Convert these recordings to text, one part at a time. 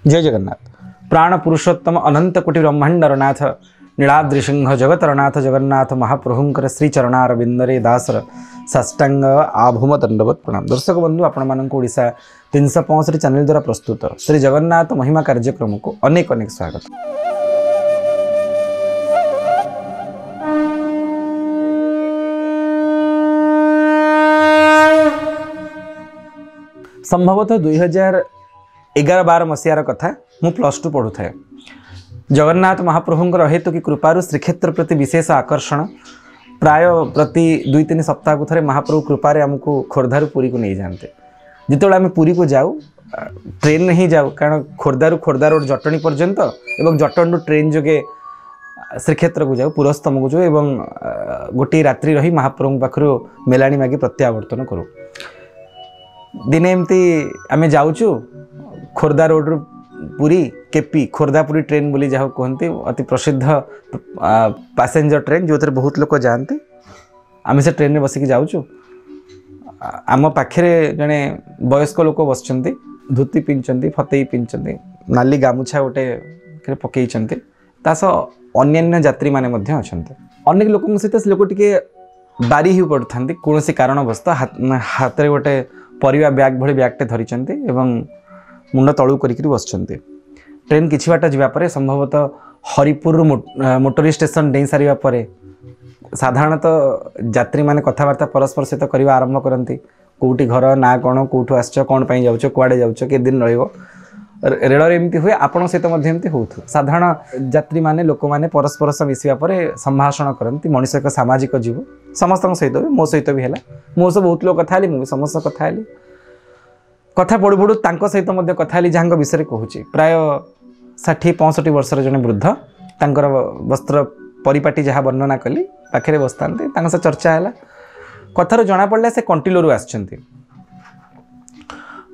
जय जगन्नाथ। प्राण पुरुषोत्तम अनंत कोटि ब्रह्मांडर नाथ नीलाद्रि सिंह जगतरनाथ जगन्नाथ महाप्रभुंकर श्री चरणार बिंदरे दासर साष्टांग आभूम दंडवत प्रणाम। दर्शक बंधु आपण मानक ओडिशा 365 चैनल द्वारा प्रस्तुत श्री जगन्नाथ महिमा कार्यक्रम को अनेक अनेक स्वागत। संभवतः 2011-12 मसीहार कथा मु +2 पढ़ु थाए। जगन्नाथ महाप्रभुंकर हेतु कि कृपारु श्रीक्षेत्र प्रति विशेष आकर्षण प्राय प्रति 2-3 सप्ताह को थरे महाप्रभु कृपारे आमको खोर्धारू पुरी को नहीं जाते। जिते आम पुरी को जाऊ ट्रेन नहीं जाऊ कारण खोर्धारू खोर्धा रोड जटणी पर्यंत एवं जटण ट्रेन जोगे श्रीक्षेत्र को जाऊ पुरस्तम को जाऊ एवं गोटे रात्रि रही महाप्रभु पाखु मेलाणी मागी प्रत्यावर्तन करूँ। दिने एमती आम जाऊचु खोर्धा रोड पुरी केपी खोर्धा पुरी ट्रेन बोली जहाँ कहते अति प्रसिद्ध पैसेंजर ट्रेन जो थे बहुत लोग जाते। आम से ट्रेन में बसिक जाऊचु आम पाखे जड़े वयस्क लोक बस धोती पिंधि फतेई पिंधि नाली गामुछा गोटे पकई सह अन्य यात्री मैंने अनेक लोक सहित से लोक टे बारी ही पड़ता कौन कारणवश हाथ में गोटे परिवा बैग भली बैगटे धरी मुंड तलू करी बस। ट्रेन किछि बाट जावापर संभवतः हरिपुर मोटरी स्टेशन डे सारा पर साधारणतः यात्री मैंने कथबार्ता परस्पर सहित करवा आरंभ करती कौटी घर ना कौन कौटू आस कौन जाऊच कुआड़े जाऊच के दिन रेल एमती हुए आपण सहित एमती हो साधारण यात्री मैंने लोक मैंने परस्पर सह मिसवा पर संभाषण करती। मनीष एक सामाजिक जीव समस्त सहित भी मो सहित भी है मो सब बहुत लोग कथा मुझे समस्त कथा कथा पढ़ू पढ़ू सहित कथा जहाँ विषय कहूँ प्राय 60-65 वर्षर जड़े वृद्ध तांकर वस्त्र परिपाटी जहाँ वर्णना कली पाखे बसता से चर्चा है कथार जना पड़ा से कंटिलोर आसछंती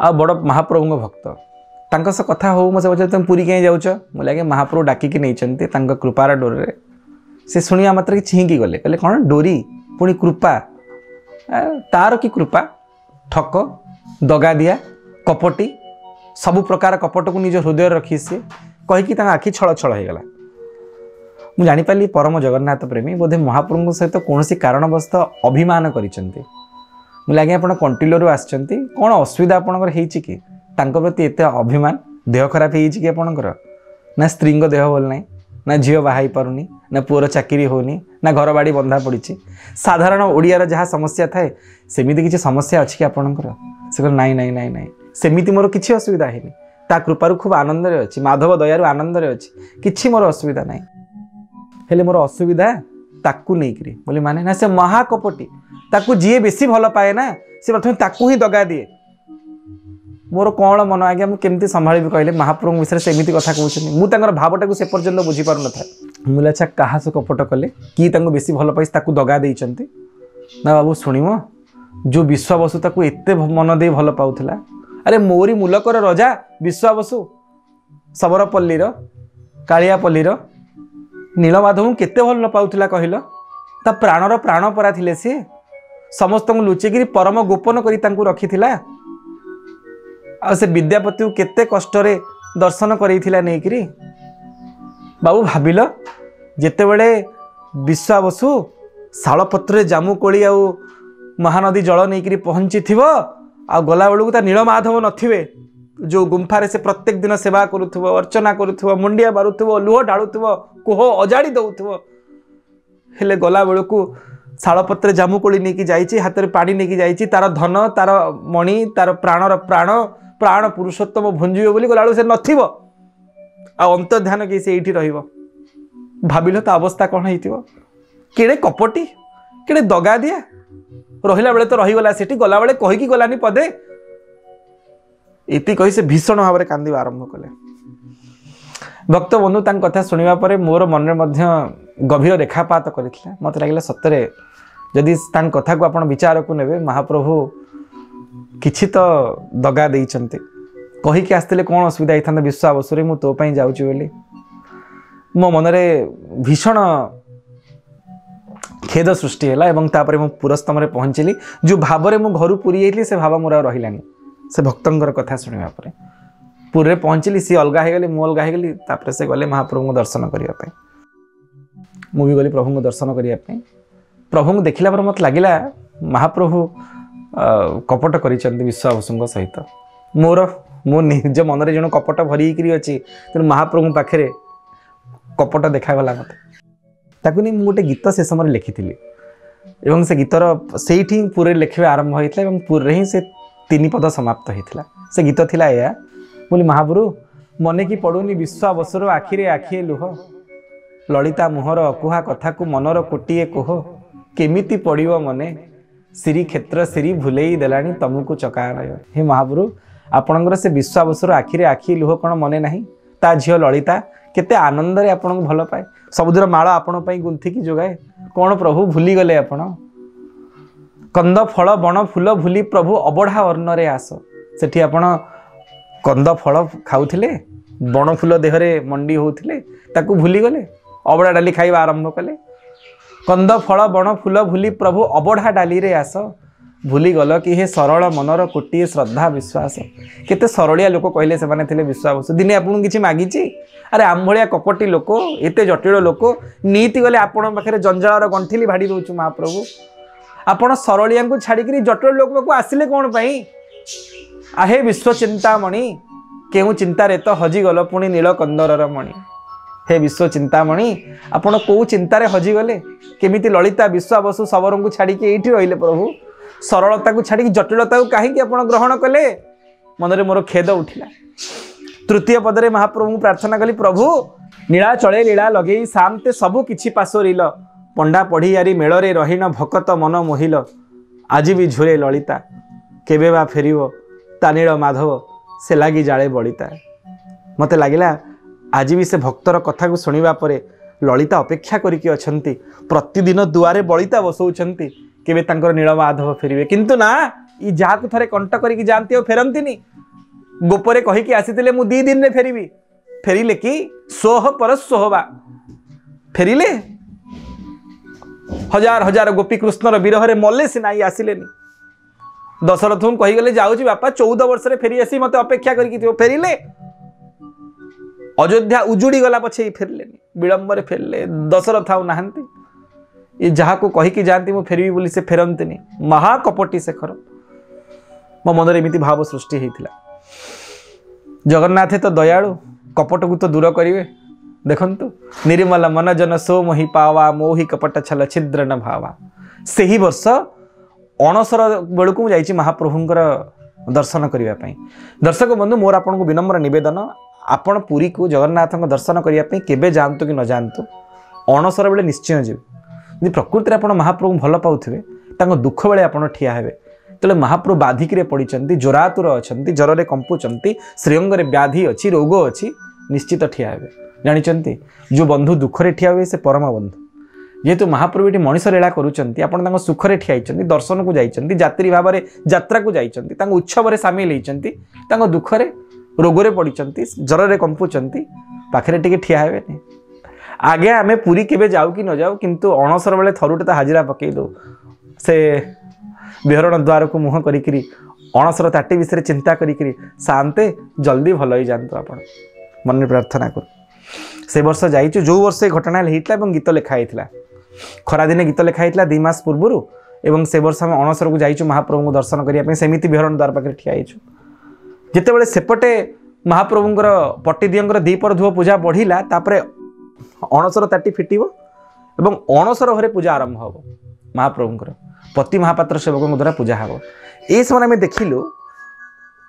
आ बड़ महाप्रभु भक्त तांक से कथा हो मुझे पचार तुम पुरी कहीं जाऊच मुझे लगे महाप्रभु डाकिकी नहीं कृपार डोर से शुणा मात्र छिंकी गले कहले कौन डोरी पुणी कृपा तार कि कृपा ठक दगा दिया कपटी सबु प्रकार कपट को निज हृदय रखी सी कहीकि आखि छल छल हो गला। मुझे जानीपाली परम जगन्नाथ प्रेमी बोधे महाप्रभु सहित कौन कारणवश अभिमान करिसेंती मुझे लगे आप कंटिलोर आसछंती कौन असुविधा आपणकर होईची कि तांको प्रति एते अभिमान देह खराब होईची कि आपणकर ना स्त्री देह भल ना ना झील बाहाई पारुनी ना पुअर चाकरी होनी ना घर बाड़ी बंधा पड़ी साधारण ओडियार जहाँ समस्या थाए सेमिति किसी समस्या अच्छी कि आपणकर से कह नाई नाई नाई नाई सेमिति मोर किसी असुविधा है ता कृपारू खूब आनंद अच्छी माधव दयारू आनंद अच्छी किसी मोर असुविधा ना हेले मोर असुविधा ताकू नहीं करी बोली माने ना से महाकपटी ताकू जी बेसी भल पाए ना से प्रथम ताकू ही दगा दिए मोर कौन मन आज्ञा मुझे संभाली कहले महाप्रभु विषय से एमती कथा कहते मुझे भावटा को से पर्यंत बुझीपार न था मुझे अच्छा क्या से कपट कले कि बेसी भल पाई ताकू दगा देइचंती ना बाबू शुणव जो विश्वावसु ताकू एते मन दे भल पाउथला अरे मोरी मूलकर रजा विश्वावसु सबरपल्लीर कालियापल्लीर नीलमाधव केते भल पाउथला कहल ता प्राणर प्राण परा थिले सी समस्त लुचेकिरी परम गोपन करी तांकू रखिथिला आ से विद्यापति केते कष्टरे दर्शन करैथिला नेकिरी बाबू भाबिल जेते बेले विश्वावसु शालपत्र जामुकोली आ महानदी जल नहीं पहुँची थी आ गला बेलू ता नीलमाधव नथिबे जो गुंफारे से प्रत्येक दिन सेवा करुथुव अर्चना करुथुव मुंडिया मारुथुव लुह ढालुथुव कोह अजाड़ी दउथुव हेले गला बेलू शालपत्र जामुकोली नहीं जाइए हाथ में पानी नहीं जाइए तार धन तार मणि तार प्राणर प्राण प्राण पुरुषोत्तम भुंजीव बोली गला से नथिब आ अंतर्ध्यान कि से भाविल तो अवस्था कौन हो केड़े कपटी केड़े दगा दिया रहिला बेले तो रहीगला सेठी गला बेले कहीकि गलानी पदे इति कही से भीषण भाव में कांदी आरंभ कले। भक्त बंधु तांक कथा सुनिबा परे मोर मन में गभीर रेखापात करथिला मत लागला सतरे जदि तांक कथा को आपण विचार को नेबे महाप्रभु किछि तो दगा देइचंते कहीकि आस्ते कौन असुविधा होता विश्वावसुरे मु तो पई जाउची बोली मो मनरे भीषण खेद सृष्टि है एवं तापर मु पुरस्तम पहुँचली जो भाव में मु घर पुरी जाइली से भाव मोर रहिलानी से भक्तंकर कथा शुणा पुरी पहुँचली सी अलग हो गली मु अलग हो गली तापर से गले महाप्रभु को दर्शन करने मु भी गली प्रभु को दर्शन करने प्रभु को देखला पर मत लगिला महाप्रभु कपट कर विश्वावसु सहित मोर मो निज मन में जो कपट भरी अच्छी तेणु महाप्रभु पाखे कपट देखागला मत ताकू नहीं मुझे गोटे गीत से समय लिखी एवं से गीतर से पुरी लिखा आरंभ होता है पुरी ही से 3 पद समाप्त होता से गीत थिला या बोली महाप्रभु मने की पड़ुनी विश्वावसुर आखिरे आखिए लुह ललिता मुहर अकुहा कथा को मनर कोटिए कोह केमिति पड़िव मने श्री क्षेत्र श्री भूलेई देलानी तुमको चकानय हे महाप्रभु आपणकर से विश्वावसुर आखिरे आखिए लुह कौन मने नहीं ता झील ललिता केते आनंद रे आपन को भल पाए सबुदर माଳ आपण पई गुंथिकी जोगाए कौन प्रभु भूली गले आपण कंद फल बण फूल भूली प्रभु अबढ़ा अर्ण रे आस सेठी आपण कंद फल खाउथिले बण फूल देहरे मंडी होउथिले ताकू भूली गले अबढ़ा डाली खाइबा आरंभ कले कंद फल बण फूल भूली प्रभु अबढ़ा डाली रे आस भूली गल कि हे सरल मनर कोटिए श्रद्धा विश्वास केते सरलिया लोक कहले से माने थिले विश्वास दिने आपन किछि मागिछि अरे आम भलिया कपटी लोक एते जटिल लोक नीति गले आपण पाखरे जंजाळर गंठिली भाड़ी रोचु महाप्रभु आपण सरलिया को छाड़ी जटिल लोक को आसिले कोन पई आहे विश्व चिंतामणि केउ चिंता रे तो हजी गल पुणी नील कंदरर मणि हे विश्व चिंतामणि आपण को चिंता रे हजी गले केमिति ललिता विश्वावसु सबरन को छाड़ी के एठी रहिले प्रभु सरलता को छाड़ी जटिलता को कहीं आपण ग्रहण कले मन में मोर खेद उठिला तृतीय पदरे महाप्रभु प्रार्थना कली प्रभु नीला चले लीला लगे सामते सबु किछि पासोरिल पंडा पढ़ियारी मेଳରେ रहीन भकत मन मोहिल आज भी झुरे ललिता केबे बा फेरिवो तानील माधव से लगी जाले बलिता मते लागिला आज भी से भक्तर कथा को सुनिबा परे ललिता अपेक्षा करिकि अछंती प्रतिदिन दुआरे बलिता बसौछंती केबे तांकर नील माधव फेरिवे किंतु ना ई जाकु थरे कंट करिकि जानती फेरंतीनी गोपरे कहिकि आसीतिले मु 2 दिन रे फेरिबी फेरिले कि सोह पर सोहबा फेरिले हजार हजार गोपी कृष्णर विरह रे मल्ले से नाई आसिलेनी दशरथ कही गले जाऊँ बापा 14 वर्ष रे फेरी आसी मते अपेक्षा करिकि फेरिले अयोध्या उजुड़ी गला पछे फेरलेनी विलंब रे फेरले दशरथ आउ नाहंती ये जहाँ को कहीकि जाती मु फेरबी बोली से फेरंतीनी महाकपटी शेखर मो मन में एमती भाव सृष्टि होता जगन्नाथ तो दयालु कपट को तो दूर करेंगे देखंतु निर्मल मन जन सो मोहि पावा मोहि कपट छल छिद्र न भावा से ही वर्ष अणसर बेलू जाइए महाप्रभुंर दर्शन करने दर्शक बंधु मोर आपन को विनम्र निवेदन आपण पुरी को जगन्नाथ दर्शन करने केबे जानतु कि न जानतु अणसर बेले निश्चय जीव प्रकृति में आप महाप्रभु भल पाथे दुख बेले आप ठिया हेबे तेल महाप्रभु बाधिकी पड़ी जोरातुर अच्छा ज्वर में कंपुंट श्रीअंग व्याधि अच्छी रोग अच्छी निश्चित ठिया हेबे जानी जो बंधु दुखरे ठिया हुए से परम बंधु जेहेतु महाप्रभु ये मनीष लीला करुँच सुखरे ठिया दर्शन को जाइए जात्री भाव में यात्रा को जाइए उत्सव सामिल होती दुखरे रोगरे पड़ी ज्वर में कंपुंट पाखे टे ठिया हेबे आगे आमे पुरी केबे जाऊ कि न जाऊ किंतु अणसर बेले थरुटे तो हाजिरा पकई दो से विहरण द्वार को मुह करी अणसर ताटी विषय चिंता करी शांते जल्दी भल हो जातु आप मन में प्रार्थना कर से वर्ष जाइए जो वर्ष घटना होता गीत लिखाई खरादिने गीत लिखाई 2 मास पूर्व एवं से वर्ष आम अणसर को जाइए महाप्रभु को दर्शन करने सेमती विहरण द्वार पाखे ठिया जितेबाला सेपटे महाप्रभुंर पट्टीदियंर दीपर धुओ पूजा बढ़िला तापरे अणसर ताटी फिटिव एवं अणसर घरे पूजा आरंभ हम महाप्रभुंर पति महापात्र सेवकों द्वारा पूजा हम ये समय आम देखिलु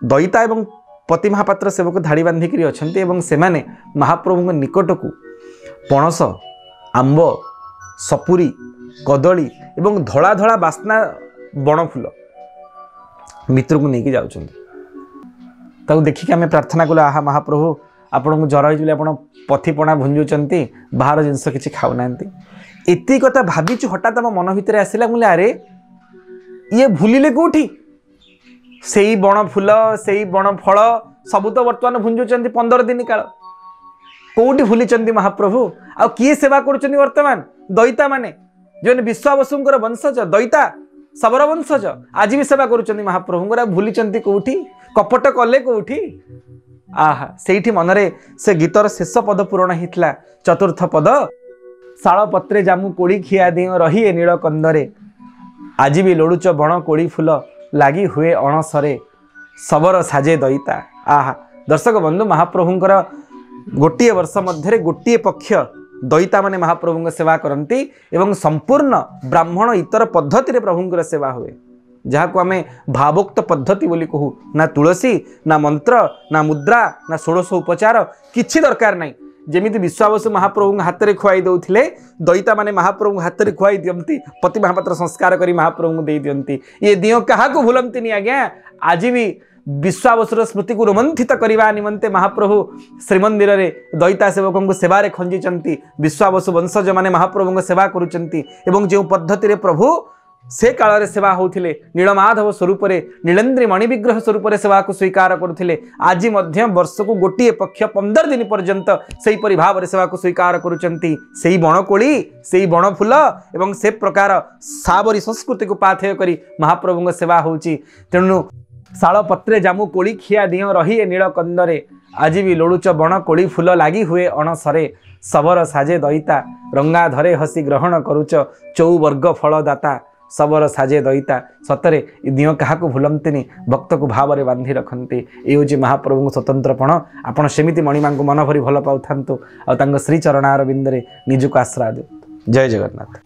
दयिता एवं पति महापात्र सेवक धाड़ी बांधिकी अच्छा से महाप्रभु निकट को पणस आंब सपुरी कदली एवं धड़ा धड़ा बास्ना बणफुल मित्र को लेकिन जाऊँ देखिए आम प्रार्थना कलु आहा महाप्रभु आपन को ज्वर हो आप पथिपणा भुंजुंट बाहर जिनस किसी खाऊना एति कथा भावीचु हठात आम मन भितर आसला मुझे अरे ये भूलिले कौटी से बण फूल से बण फल सबू तो बर्तमान भुंजुंट 15 दिन काल कौटी भूली महाप्रभु आ किए सेवा कर वर्तमान दयिता माने जो विश्वावसुंकर वंशज दयिता सबर वंशज आज भी सेवा कर महाप्रभुंर भूली कौटी कपट कले कौटी आहा से मनरे से गीतर शेष पद पूरण होता चतुर्थ पद शाल पत्रे जामु कोड़ी खिया दियो रही नील कंदरे आज भी लोड़ुच बण कोड़ी फूल लगी हुए अणसरे सबर साजे दईता। आहा दर्शक बंधु महाप्रभुंकर गोटे वर्ष मध्य गोटे पक्ष दईता माने महाप्रभु सेवा करती एवं संपूर्ण ब्राह्मण इतर पद्धति प्रभुंकर सेवा हुए जहाँ को आम भावोक्त पद्धति बोली कहू ना तुलसी ना मंत्र ना मुद्रा ना षोड़श उपचार किछि दरकार नहीं जेमिति विश्वावसु महाप्रभु हाथ में खुआई दौले दईता माने महाप्रभु हाथ में खुआई दियंती पति महापात्र संस्कार करी महाप्रभु दे दियंती ये दियो क्या भूलती आज्ञा आज भी विश्वावसुर स्मृति को रोमंथित करने निमंते महाप्रभु श्रीमंदिर रे दईता सेवकों सेवारे खंजी विश्वावसु वंशज माने महाप्रभु सेवा करुचंती एवं जो पद्धति रे प्रभु से काल रे सेवा होथिले नीलमाधव स्वरूप नीलेन्द्री मणि विग्रह स्वरूप सेवा को स्वीकार करुथिले आज मध्य वर्ष को गोटे पक्ष 15 दिन पर्यंत सही परि भाव रे सेवा को स्वीकार करुचंती सेही बणकोली सेही बणफुल एवं से प्रकार साबरी संस्कृति को पाथेय करी महाप्रभु सेवा होची। तेणु शाल पत्रे जामु कोड़ी खिया दियो रही नील कंदरे आज भी लोड़ुच बण कोड़ी फूल लगी हुए अणसरे सबर साजे दईता रंगा धरे हसी ग्रहण करुच चौवर्ग फलदाता सबर साजे दईता सतरे दियो क्या भूलती भक्त को भाव में बांधि रखती ये हूँ महाप्रभु स्वतंत्रपण आपण सेमती मणिमा को मन भरी भल पाऊ था श्री चरणार बिंदरे निजुक आश्रय दे। जय जगन्नाथ।